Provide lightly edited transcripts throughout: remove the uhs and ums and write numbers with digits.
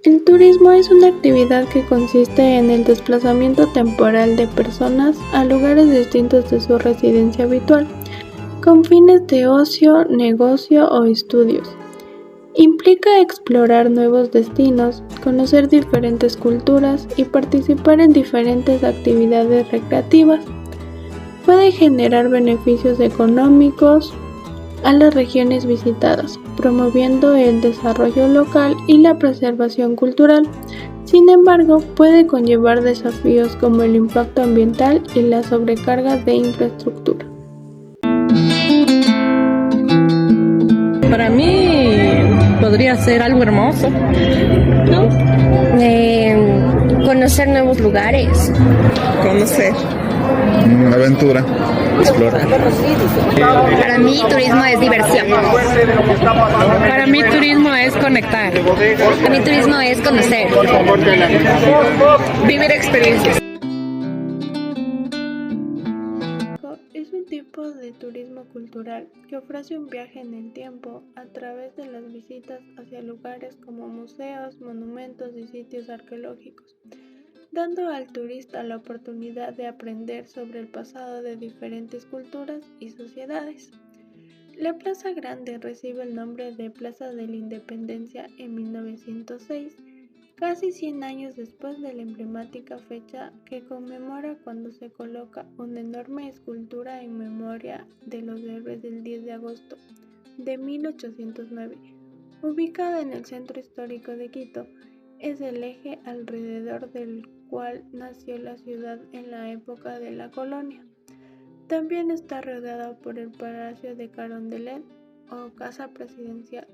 El turismo es una actividad que consiste en el desplazamiento temporal de personas a lugares distintos de su residencia habitual, con fines de ocio, negocio o estudios. Implica explorar nuevos destinos, conocer diferentes culturas y participar en diferentes actividades recreativas. Puede generar beneficios económicos a las regiones visitadas, promoviendo el desarrollo local y la preservación cultural. Sin embargo, puede conllevar desafíos como el impacto ambiental y la sobrecarga de infraestructura. Para mí podría ser algo hermoso, ¿no? Conocer nuevos lugares. Conocer. Aventura. Explorar. Para mí turismo es diversión. Para mí turismo es conectar. Para mí turismo es conocer. Vivir experiencias. Es un tipo de turismo cultural que ofrece un viaje en el tiempo a través de las visitas hacia lugares como museos, monumentos y sitios arqueológicos, dando al turista la oportunidad de aprender sobre el pasado de diferentes culturas y sociedades. La Plaza Grande recibe el nombre de Plaza de la Independencia en 1906, casi 100 años después de la emblemática fecha que conmemora cuando se coloca una enorme escultura en memoria de los héroes del 10 de agosto de 1809, ubicada en el centro histórico de Quito. Es el eje alrededor del cual nació la ciudad en la época de la colonia. También está rodeada por el Palacio de Carondelet o Casa Presidencial.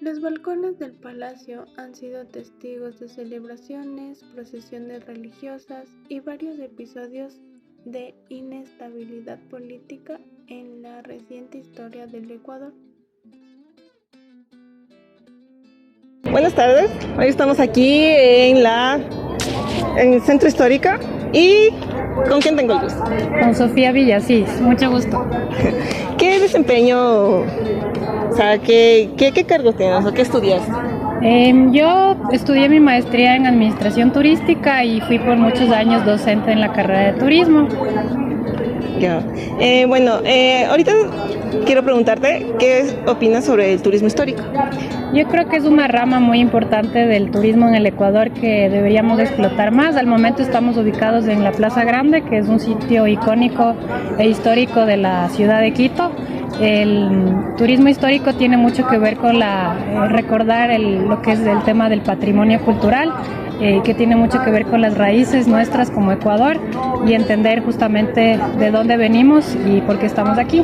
Los balcones del palacio han sido testigos de celebraciones, procesiones religiosas y varios episodios de inestabilidad política en la reciente historia del Ecuador. Buenas tardes, hoy estamos aquí en el centro histórico y ¿con quién tengo el gusto? Con Sofía Villasís, mucho gusto. ¿Qué desempeño, o sea, qué cargos tienes o qué estudias? Yo estudié mi maestría en administración turística y fui por muchos años docente en la carrera de turismo. Ya. Ahorita quiero preguntarte qué opinas sobre el turismo histórico. Yo creo que es una rama muy importante del turismo en el Ecuador que deberíamos explotar más. Al momento estamos ubicados en la Plaza Grande, que es un sitio icónico e histórico de la ciudad de Quito. El turismo histórico tiene mucho que ver con recordar lo que es el tema del patrimonio cultural, que tiene mucho que ver con las raíces nuestras como Ecuador y entender justamente de dónde venimos y por qué estamos aquí.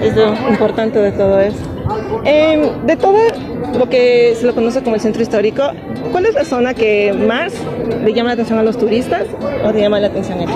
Es lo importante de todo eso. De todo lo que se lo conoce como el centro histórico, ¿cuál es la zona que más le llama la atención a los turistas o le llama la atención a ti?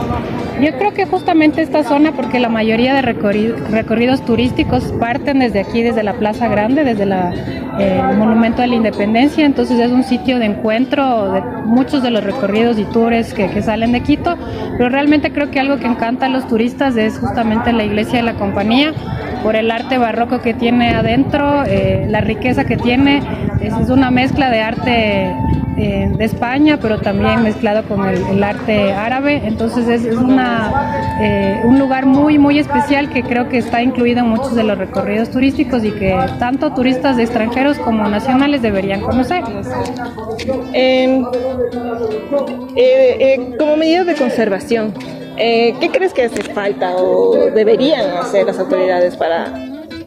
Yo creo que justamente esta zona, porque la mayoría de recorridos turísticos parten desde aquí, desde la Plaza Grande, desde el Monumento de la Independencia, entonces es un sitio de encuentro de muchos de los recorridos y tours que salen de Quito, pero realmente creo que algo que encanta a los turistas es justamente la Iglesia de la Compañía, por el arte barroco que tiene adentro, la riqueza que tiene, es una mezcla de arte de España, pero también mezclado con el arte árabe, entonces es un lugar muy muy especial que creo que está incluido en muchos de los recorridos turísticos y que tanto turistas extranjeros como nacionales deberían conocer. Como medida de conservación, ¿qué crees que hace falta o deberían hacer las autoridades para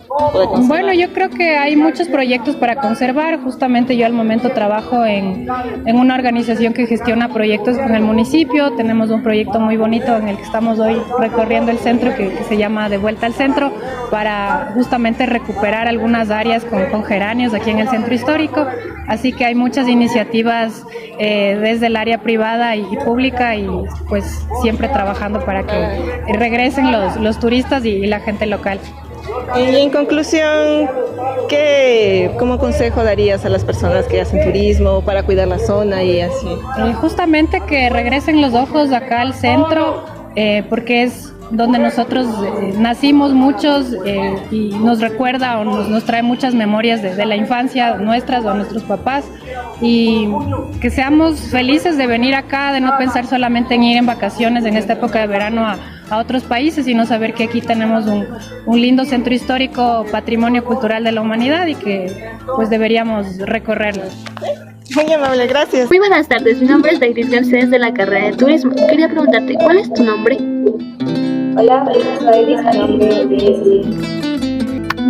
poder conservar? Bueno, yo creo que hay muchos proyectos para conservar. Justamente yo al momento trabajo en una organización que gestiona proyectos con el municipio. Tenemos un proyecto muy bonito en el que estamos hoy recorriendo el centro que se llama De Vuelta al Centro, para justamente recuperar algunas áreas con geranios aquí en el centro histórico. Así que hay muchas iniciativas desde el área privada y pública y pues siempre trabajando para que regresen los turistas y la gente local. Y en conclusión, ¿cómo consejo darías a las personas que hacen turismo para cuidar la zona y así? Justamente que regresen los ojos acá al centro, porque es donde nosotros nacimos muchos y nos recuerda o nos trae muchas memorias de la infancia nuestras o nuestros papás, y que seamos felices de venir acá, de no pensar solamente en ir en vacaciones en esta época de verano a otros países, sino saber que aquí tenemos un lindo centro histórico, patrimonio cultural de la humanidad, y que pues deberíamos recorrerlo. Muy amable, gracias. Muy buenas tardes, mi nombre es Dairis Garcés de la carrera de Turismo. Quería preguntarte, ¿cuál es tu nombre? Hola, soy Dairis, mi nombre es...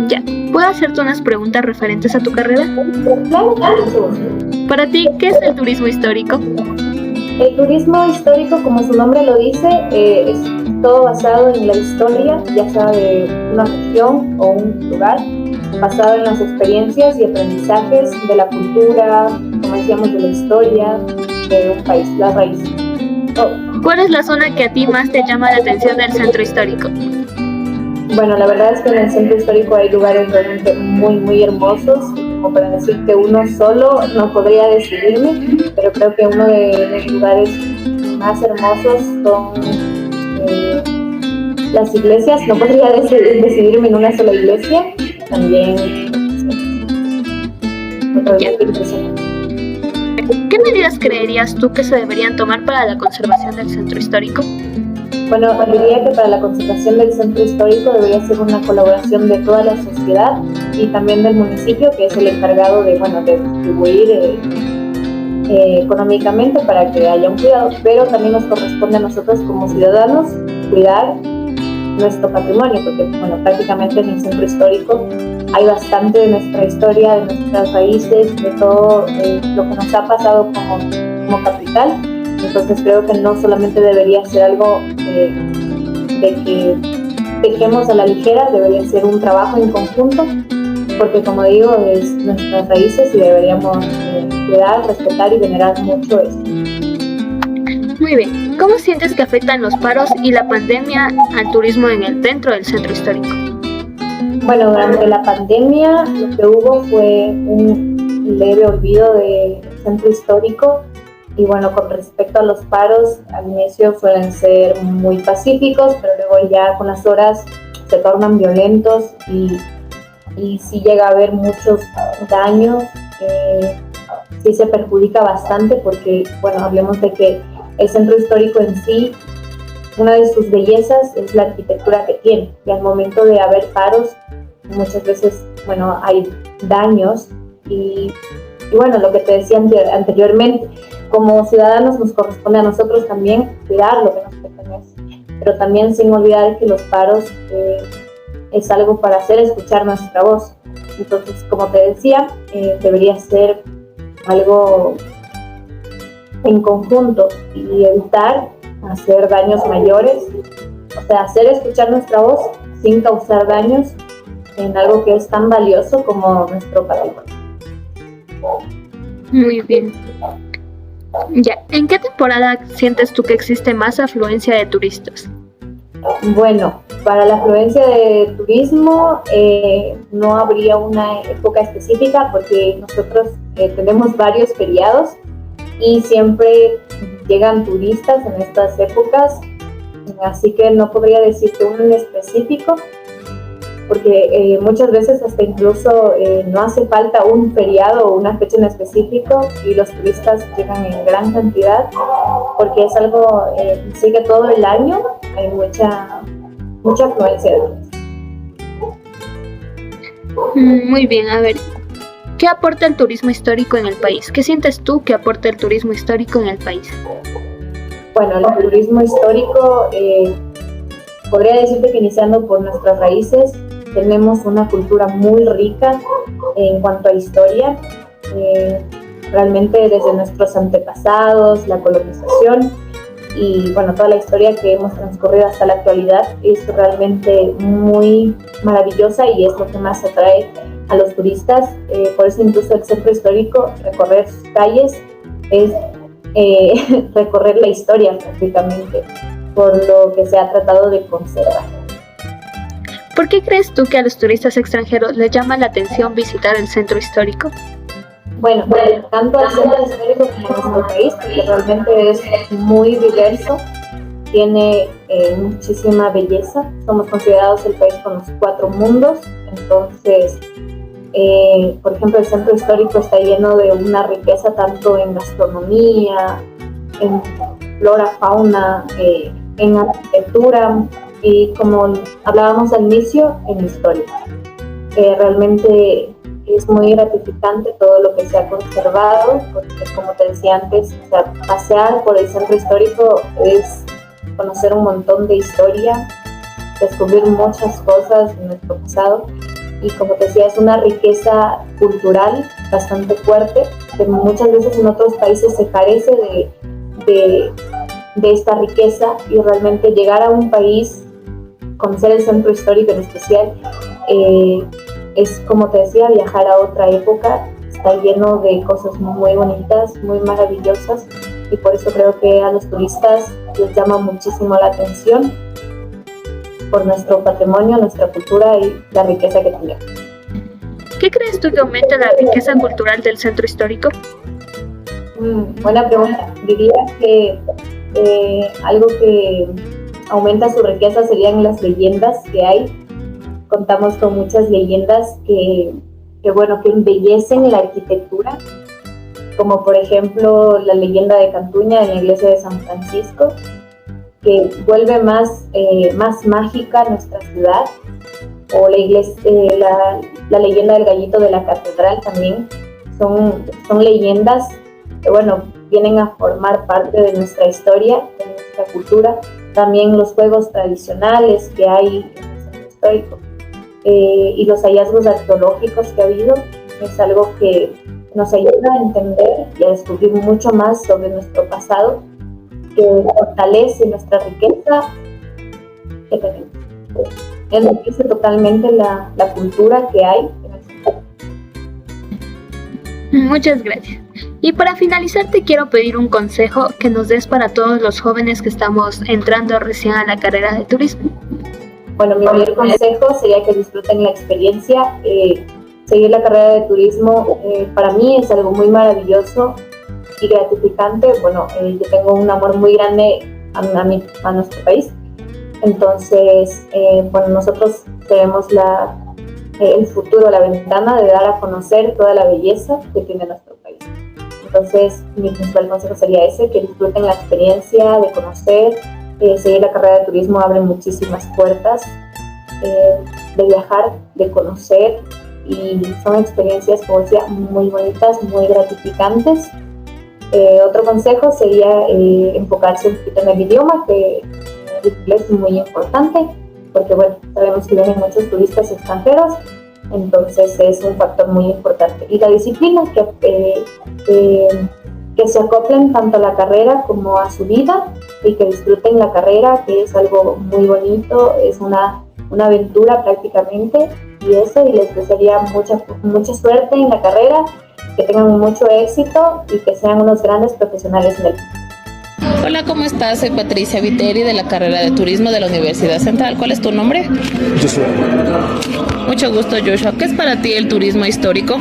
Ya, ¿puedo hacerte unas preguntas referentes a tu carrera? Claro. Para ti, ¿qué es el turismo histórico? El turismo histórico, como su nombre lo dice, es todo basado en la historia, ya sea de una región o un lugar, basado en las experiencias y aprendizajes de la cultura, como decíamos, de la historia de un país, la raíz. ¿Cuál es la zona que a ti más te llama la atención del centro histórico? Bueno, la verdad es que en el centro histórico hay lugares realmente muy hermosos, como para decir que uno solo no podría decidirme, pero creo que uno de los lugares más hermosos son las iglesias. No podría decidirme en una sola iglesia, también ¿Qué medidas creerías tú que se deberían tomar para la conservación del centro histórico? Bueno, diría que para la conservación del centro histórico debería ser una colaboración de toda la sociedad y también del municipio, que es el encargado de distribuir económicamente para que haya un cuidado, pero también nos corresponde a nosotros como ciudadanos cuidar nuestro patrimonio, porque prácticamente en el centro histórico hay bastante de nuestra historia, de nuestras raíces, de todo lo que nos ha pasado como capital. Entonces creo que no solamente debería ser algo de que dejemos a la ligera, debería ser un trabajo en conjunto, porque como digo, es nuestras raíces y deberíamos cuidar, respetar y venerar mucho eso. Muy bien, ¿cómo sientes que afectan los paros y la pandemia al turismo dentro del centro histórico? Bueno, durante la pandemia lo que hubo fue un leve olvido del centro histórico. Y bueno, con respecto a los paros, al inicio suelen ser muy pacíficos, pero luego ya con las horas se tornan violentos y sí llega a haber muchos daños, sí se perjudica bastante porque, bueno, hablemos de que el centro histórico en sí, una de sus bellezas es la arquitectura que tiene, y al momento de haber paros, muchas veces, bueno, hay daños y bueno, lo que te decía anteriormente, como ciudadanos nos corresponde a nosotros también cuidar lo que nos pertenece, pero también sin olvidar que los paros es algo para hacer escuchar nuestra voz. Entonces, como te decía, debería ser algo en conjunto y evitar hacer daños mayores, o sea, hacer escuchar nuestra voz sin causar daños en algo que es tan valioso como nuestro patrimonio. Muy bien. Ya, ¿en qué temporada sientes tú que existe más afluencia de turistas? Bueno, para la afluencia de turismo no habría una época específica porque nosotros tenemos varios feriados y siempre llegan turistas en estas épocas, así que no podría decirte uno en específico, porque muchas veces hasta incluso no hace falta un feriado o una fecha en específico y los turistas llegan en gran cantidad, porque es algo sí que todo el año hay mucha afluencia de turistas. Muy bien, a ver, ¿qué aporta el turismo histórico en el país? ¿Qué sientes tú que aporta el turismo histórico en el país? Bueno, el turismo histórico, podría decirte que iniciando por nuestras raíces, tenemos una cultura muy rica en cuanto a historia, realmente desde nuestros antepasados, la colonización y bueno, toda la historia que hemos transcurrido hasta la actualidad es realmente muy maravillosa y es lo que más atrae a los turistas. Por eso incluso el centro histórico, recorrer sus calles es recorrer la historia prácticamente, por lo que se ha tratado de conservar. ¿Por qué crees tú que a los turistas extranjeros les llama la atención visitar el centro histórico? Bueno, tanto al centro histórico como a nuestro país, porque realmente es muy diverso. tiene muchísima belleza. Somos considerados el país con los 4 mundos. Entonces, por ejemplo, el centro histórico está lleno de una riqueza tanto en gastronomía, en flora, fauna, en arquitectura y, como hablábamos al inicio, en historia. Realmente es muy gratificante todo lo que se ha conservado, porque, como te decía antes, o sea, pasear por el centro histórico es conocer un montón de historia, descubrir muchas cosas de nuestro pasado, y, como te decía, es una riqueza cultural bastante fuerte, que muchas veces en otros países se carece de esta riqueza, y realmente llegar a un país, conocer el centro histórico en especial, es, como te decía, viajar a otra época. Está lleno de cosas muy bonitas, muy maravillosas, y por eso creo que a los turistas les llama muchísimo la atención por nuestro patrimonio, nuestra cultura y la riqueza que tenemos. ¿Qué crees tú que aumenta la riqueza cultural del centro histórico? Buena pregunta. Diría que algo que aumenta su riqueza serían las leyendas que hay. Contamos con muchas leyendas que embellecen la arquitectura, como por ejemplo la leyenda de Cantuña en la iglesia de San Francisco, que vuelve más mágica nuestra ciudad, o la leyenda del gallito de la catedral también. Son leyendas que, vienen a formar parte de nuestra historia, de nuestra cultura. También los juegos tradicionales que hay en el centro histórico, y los hallazgos arqueológicos que ha habido, es algo que nos ayuda a entender y a descubrir mucho más sobre nuestro pasado, que fortalece nuestra riqueza que tenemos. Enriquece totalmente la cultura que hay en el centro. Muchas gracias. Y para finalizar, te quiero pedir un consejo que nos des para todos los jóvenes que estamos entrando recién a la carrera de turismo. Bueno, mi primer consejo sería que disfruten la experiencia. Seguir la carrera de turismo para mí es algo muy maravilloso y gratificante. Yo tengo un amor muy grande a nuestro país. Entonces, nosotros tenemos el futuro, la ventana de dar a conocer toda la belleza que tiene nuestro país. Entonces, mi principal consejo sería ese, que disfruten la experiencia de conocer. Seguir la carrera de turismo abre muchísimas puertas de viajar, de conocer, y son experiencias, como decía, muy bonitas, muy gratificantes. Otro consejo sería enfocarse un poquito en el idioma, que el inglés es muy importante, porque sabemos que vienen muchos turistas extranjeros, entonces es un factor muy importante. Y la disciplina, que se acoplen tanto a la carrera como a su vida, y que disfruten la carrera, que es algo muy bonito, es una aventura prácticamente, y les desearía mucha suerte en la carrera, que tengan mucho éxito y que sean unos grandes profesionales en el mundo. Hola, ¿cómo estás? Soy Patricia Viteri, de la carrera de Turismo de la Universidad Central. ¿Cuál es tu nombre? Joshua. Mucho gusto, Joshua. ¿Qué es para ti el turismo histórico?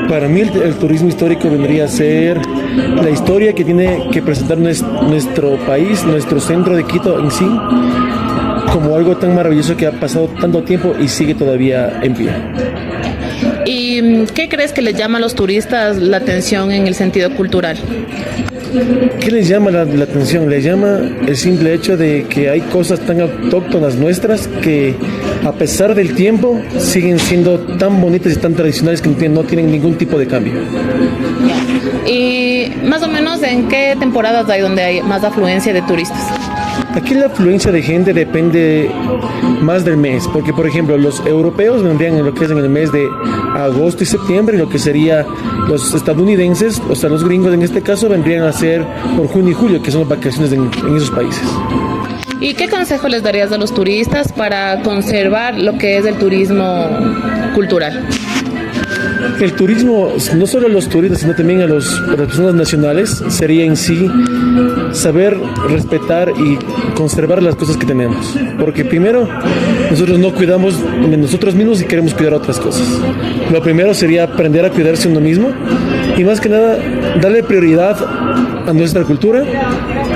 Para mí el turismo histórico vendría a ser la historia que tiene que presentar nuestro país, nuestro centro de Quito en sí, como algo tan maravilloso que ha pasado tanto tiempo y sigue todavía en pie. ¿Y qué crees que les llama a los turistas la atención en el sentido cultural? ¿Qué les llama la atención? Les llama el simple hecho de que hay cosas tan autóctonas nuestras que, a pesar del tiempo, siguen siendo tan bonitas y tan tradicionales que no tienen ningún tipo de cambio. ¿Y más o menos en qué temporadas hay donde hay más afluencia de turistas? Aquí la afluencia de gente depende más del mes, porque por ejemplo los europeos vendrían en lo que es en el mes de agosto y septiembre, y lo que sería los estadounidenses, o sea los gringos en este caso, vendrían a ser por junio y julio, que son las vacaciones en esos países. ¿Y qué consejo les darías a los turistas para conservar lo que es el turismo cultural? El turismo, no solo a los turistas, sino también a las personas nacionales, sería en sí saber respetar y conservar las cosas que tenemos. Porque primero, nosotros no cuidamos de nosotros mismos y queremos cuidar otras cosas. Lo primero sería aprender a cuidarse uno mismo y más que nada darle prioridad a nuestra cultura,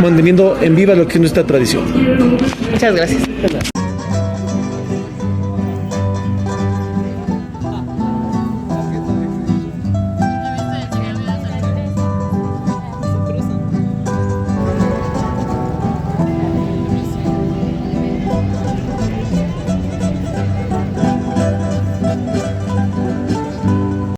manteniendo en viva lo que es nuestra tradición. Muchas gracias.